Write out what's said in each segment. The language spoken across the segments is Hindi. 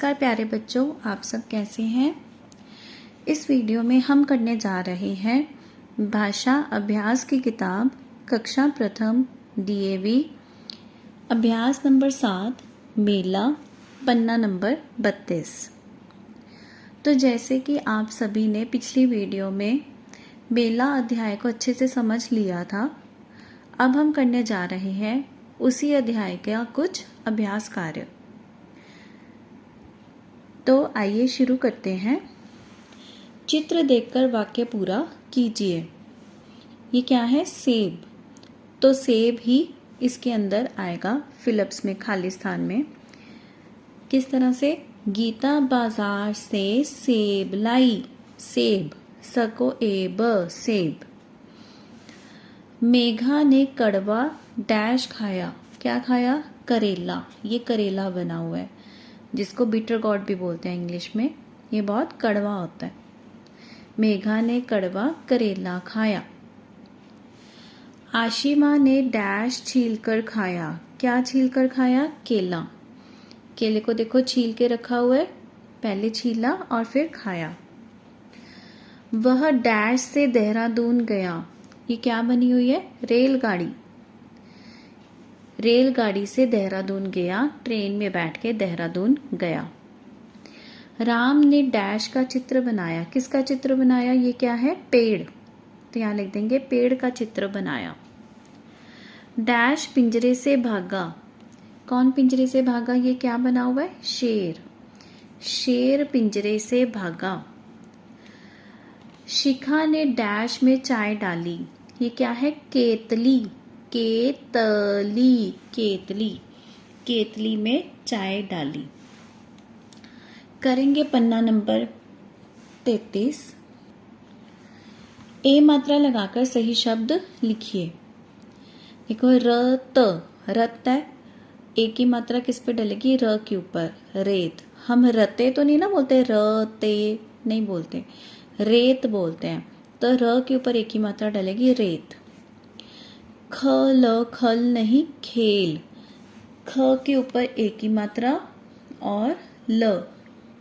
नमस्कार प्यारे बच्चों, आप सब कैसे हैं। इस वीडियो में हम करने जा रहे हैं भाषा अभ्यास की किताब कक्षा प्रथम DAV अभ्यास नंबर 7 मेला पन्ना नंबर 32। तो जैसे कि आप सभी ने पिछली वीडियो में मेला अध्याय को अच्छे से समझ लिया था, अब हम करने जा रहे हैं उसी अध्याय का कुछ अभ्यास कार्य। तो आइए शुरू करते हैं। चित्र देखकर वाक्य पूरा कीजिए। ये क्या है? सेब। तो सेब ही इसके अंदर आएगा फिलिप्स में, खाली स्थान में। किस तरह से? गीता बाजार से सेब लाई। सेब, सको एब, सेब। मेघा ने कड़वा डैश खाया। क्या खाया? करेला। ये करेला बना हुआ है, जिसको बिटर गॉड भी बोलते हैं इंग्लिश में। ये बहुत कड़वा होता है। मेघा ने कड़वा करेला खाया। आशिमा ने डैश छीलकर खाया। क्या छीलकर खाया? केला। केले को देखो छील के रखा हुआ है, पहले छीला और फिर खाया। वह डैश से देहरादून गया। ये क्या बनी हुई है? रेलगाड़ी। रेलगाड़ी से देहरादून गया, ट्रेन में बैठ के देहरादून गया। राम ने डैश का चित्र बनाया। किसका चित्र बनाया? ये क्या है? पेड़। तो यहाँ लिख देंगे पेड़ का चित्र बनाया। डैश पिंजरे से भागा। कौन पिंजरे से भागा? ये क्या बना हुआ है? शेर। शेर पिंजरे से भागा। शिखा ने डैश में चाय डाली। ये क्या है? केतली। केतली, केतली। केतली में चाय डाली। करेंगे पन्ना नंबर 33। ए मात्रा लगाकर सही शब्द लिखिए। देखो रत, रत है। ए की मात्रा किस पे डलेगी? र के ऊपर। रेत। हम रते तो नहीं ना बोलते, रते नहीं बोलते, रेत बोलते हैं। तो र के ऊपर ए की मात्रा डलेगी, रेत। खल, खल नहीं खेल। ख के ऊपर ए की मात्रा और ल,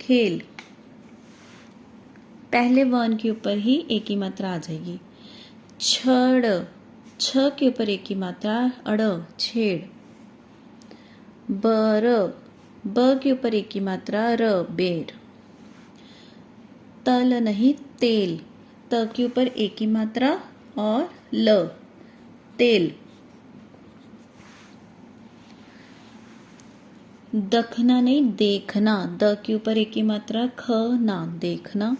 खेल। पहले वर्ण के ऊपर ही ए की मात्रा आ जाएगी। छड़, छ के ऊपर ए की मात्रा अड़, छेड़। बर, ब के ऊपर ए की मात्रा र, बेर। तल नहीं तेल। त के ऊपर ए की मात्रा और ल, तेल। दखना नहीं देखना। द के ऊपर एक की मात्रा ख, ना, देखना।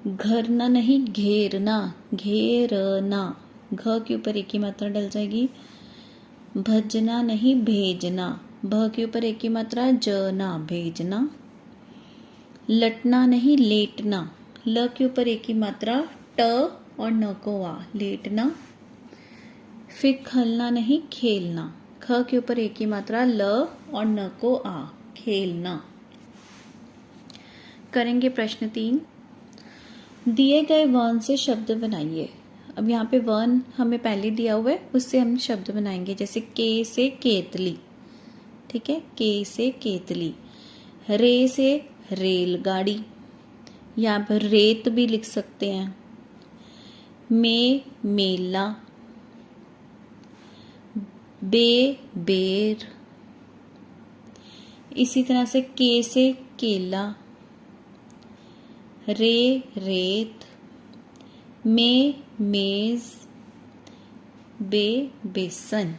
घरना नहीं घेरना। घेरना। घ के ऊपर एक की मात्रा डल जाएगी। भजना नहीं भेजना। भ के ऊपर एक की मात्रा ज, ना, भेजना। लटना नहीं लेटना। ल के ऊपर एक की मात्रा ट और न को आ, लेटना। फिर खलना नहीं खेलना। ख के ऊपर एक की मात्रा ल और न को आ, खेलना। करेंगे प्रश्न 3। दिए गए वर्ण से शब्द बनाइए। अब यहाँ पे वर्ण हमें पहले दिया हुआ है, उससे हम शब्द बनाएंगे। जैसे के से केतली, ठीक है, के से केतली। रे से रेलगाड़ी, यहाँ पर रेत भी लिख सकते हैं। में मेला। बे बेर। इसी तरह से के से केला। रे रेत। में मेज। बे बेसन।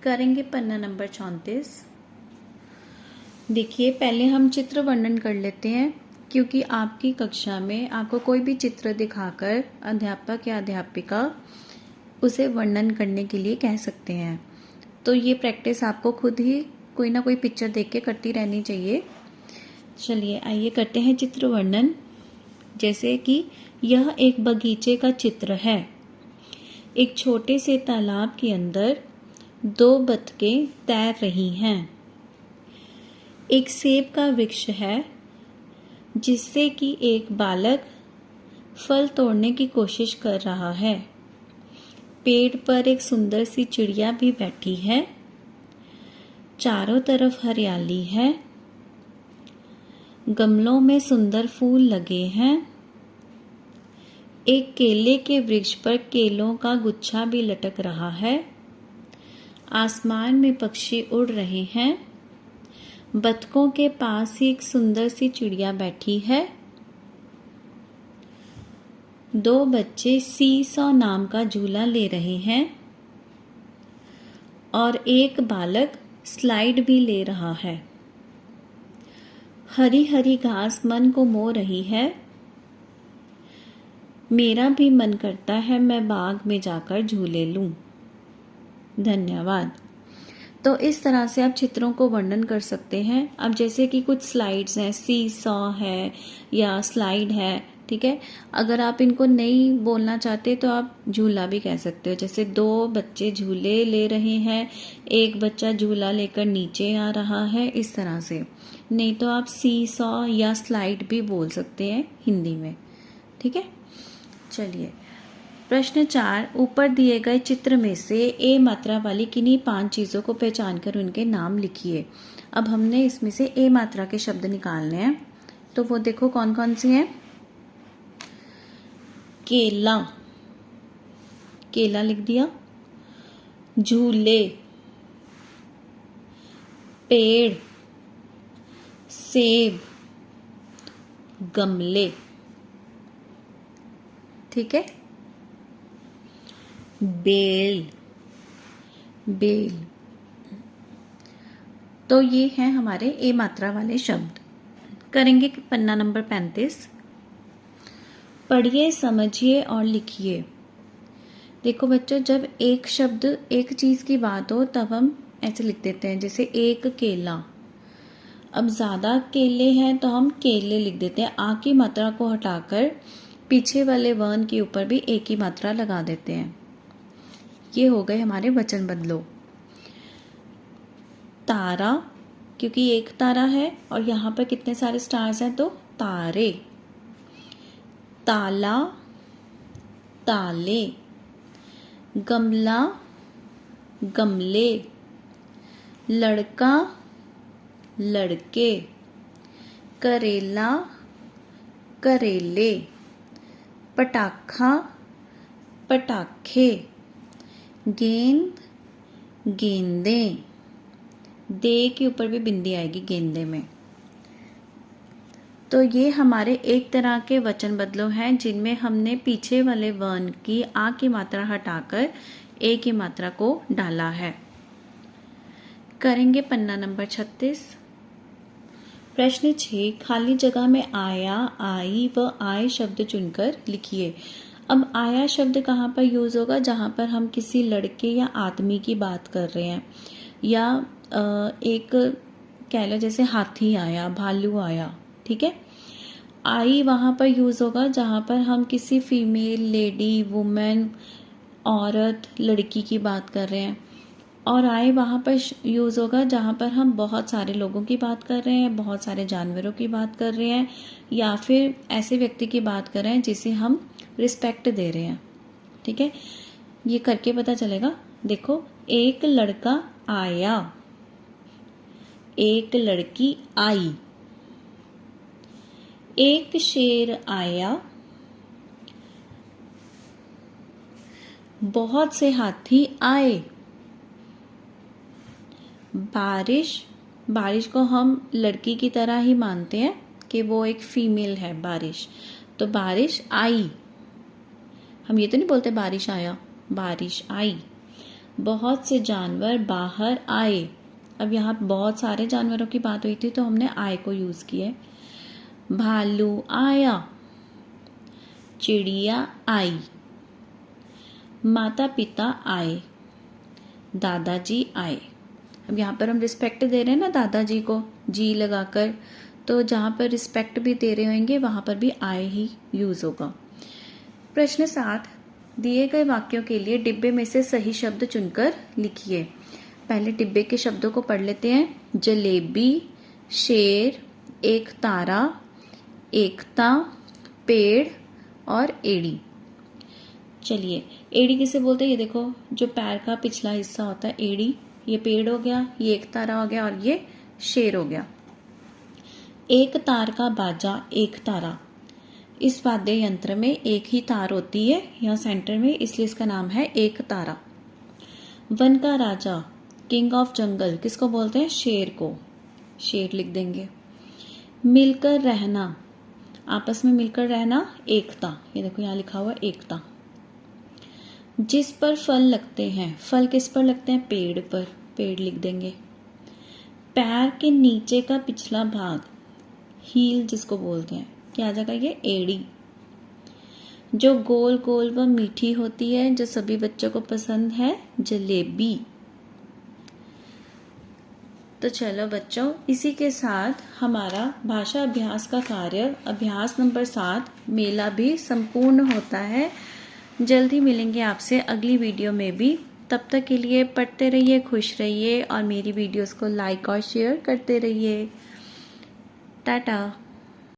करेंगे पन्ना नंबर 34। देखिए पहले हम चित्र वर्णन कर लेते हैं, क्योंकि आपकी कक्षा में आपको कोई भी चित्र दिखाकर अध्यापक या अध्यापिका उसे वर्णन करने के लिए कह सकते हैं। तो ये प्रैक्टिस आपको खुद ही कोई ना कोई पिक्चर देख के करती रहनी चाहिए। चलिए आइए करते हैं चित्र वर्णन। जैसे कि यह एक बगीचे का चित्र है। एक छोटे से तालाब के अंदर 2 बतखें तैर रही हैं। एक सेब का वृक्ष है, जिससे कि एक बालक फल तोड़ने की कोशिश कर रहा है। पेड़ पर एक सुंदर सी चिड़िया भी बैठी है। चारों तरफ हरियाली है। गमलों में सुंदर फूल लगे हैं। एक केले के वृक्ष पर केलों का गुच्छा भी लटक रहा है। आसमान में पक्षी उड़ रहे हैं। बतखों के पास ही एक सुंदर सी चिड़िया बैठी है। दो बच्चे सीसॉ नाम का झूला ले रहे हैं और एक बालक स्लाइड भी ले रहा है। हरी हरी घास मन को मोह रही है। मेरा भी मन करता है मैं बाग में जाकर झूले लूं। धन्यवाद। तो इस तरह से आप चित्रों को वर्णन कर सकते हैं। अब जैसे कि कुछ स्लाइड्स हैं, सी सॉ है या स्लाइड है, ठीक है। अगर आप इनको नहीं बोलना चाहते तो आप झूला भी कह सकते हो। जैसे दो बच्चे झूले ले रहे हैं, एक बच्चा झूला लेकर नीचे आ रहा है, इस तरह से। नहीं तो आप सी सॉ या स्लाइड भी बोल सकते हैं हिंदी में, ठीक है। चलिए प्रश्न 4, ऊपर दिए गए चित्र में से ए मात्रा वाली किन्हीं 5 चीज़ों को पहचान कर उनके नाम लिखिए। अब हमने इसमें से ए मात्रा के शब्द निकालने हैं, तो वो देखो कौन कौन सी हैं। केला, केला लिख दिया। झूले, पेड़, सेब, गमले, ठीक है। बेल, बेल। तो ये हैं हमारे ए मात्रा वाले शब्द। करेंगे पन्ना नंबर 35। पढ़िए, समझिए और लिखिए। देखो बच्चों, जब एक शब्द एक चीज़ की बात हो तब हम ऐसे लिख देते हैं, जैसे एक केला। अब ज़्यादा केले हैं तो हम केले लिख देते हैं। आ की मात्रा को हटाकर पीछे वाले वर्ण के ऊपर भी ए की मात्रा लगा देते हैं। ये हो गए हमारे वचन बदलो। तारा, क्योंकि एक तारा है और यहाँ पर कितने सारे स्टार्स हैं तो तारे। ताला, ताले। गमला, गमले। लड़का, लड़के। करेला, करेले। पटाखा, पटाखे। गेंद, गेंदे। दे के ऊपर भी बिंदी आएगी गेंदे में। तो ये हमारे एक तरह के वचन बदलों हैं जिनमें हमने पीछे वाले वर्ण की आ की मात्रा हटाकर ए की मात्रा को डाला है। करेंगे पन्ना नंबर 36। प्रश्न 6, खाली जगह में आया, आई व आए शब्द चुनकर लिखिए। अब आया शब्द कहाँ पर यूज होगा? जहाँ पर हम किसी लड़के या आदमी की बात कर रहे हैं, या एक कह लो जैसे हाथी आया, भालू आया, ठीक है। आई वहाँ पर यूज होगा जहाँ पर हम किसी फीमेल, लेडी, वुमेन, औरत, लड़की की बात कर रहे हैं। और आए वहाँ पर यूज होगा जहाँ पर हम बहुत सारे लोगों की बात कर रहे हैं, बहुत सारे जानवरों की बात कर रहे हैं, या फिर ऐसे व्यक्ति की बात कर रहे हैं जिसे हम रिस्पेक्ट दे रहे हैं, ठीक है। ये करके पता चलेगा। देखो, एक लड़का आया, एक लड़की आई। एक शेर आया, बहुत से हाथी आए। बारिश, बारिश को हम लड़की की तरह ही मानते हैं कि वो एक फीमेल है बारिश, तो बारिश आई। हम ये तो नहीं बोलते बारिश आया, बारिश आई। बहुत से जानवर बाहर आए। अब यहाँ बहुत सारे जानवरों की बात हुई थी तो हमने आए को यूज किया। भालू आया, चिड़िया आई। माता पिता आए, दादाजी आए। अब यहाँ पर हम रिस्पेक्ट दे रहे हैं ना दादाजी को, जी लगाकर, तो जहाँ पर रिस्पेक्ट भी दे रहे होंगे वहाँ पर भी आए ही यूज होगा। प्रश्न 7, दिए गए वाक्यों के लिए डिब्बे में से सही शब्द चुनकर लिखिए। पहले डिब्बे के शब्दों को पढ़ लेते हैं। जलेबी, शेर, एक तारा, एकता, पेड़ और एड़ी। चलिए, एड़ी किसे बोलते हैं? ये देखो, जो पैर का पिछला हिस्सा होता है एड़ी। ये पेड़ हो गया, ये एक तारा हो गया और ये शेर हो गया। एक तार का बाजा एक तारा। इस वाद्य यंत्र में एक ही तार होती है यहाँ सेंटर में, इसलिए इसका नाम है एक तारा। वन का राजा, किंग ऑफ जंगल, किसको बोलते हैं? शेर को। शेर लिख देंगे। मिलकर रहना, आपस में मिलकर रहना, एकता। ये देखो यहाँ लिखा हुआ एकता। जिस पर फल लगते हैं, फल किस पर लगते हैं? पेड़ पर, पेड़ लिख देंगे। पैर के नीचे का पिछला भाग, हील जिसको बोलते हैं, क्या आ जाएगा? ये एड़ी। जो गोल गोल व मीठी होती है, जो सभी बच्चों को पसंद है, जलेबी। तो चलो बच्चों, इसी के साथ हमारा भाषा अभ्यास का कार्य अभ्यास नंबर 7 मेला भी संपूर्ण होता है। जल्दी मिलेंगे आपसे अगली वीडियो में भी। तब तक के लिए पढ़ते रहिए, खुश रहिए और मेरी वीडियोस को लाइक और शेयर करते रहिए। टाटा।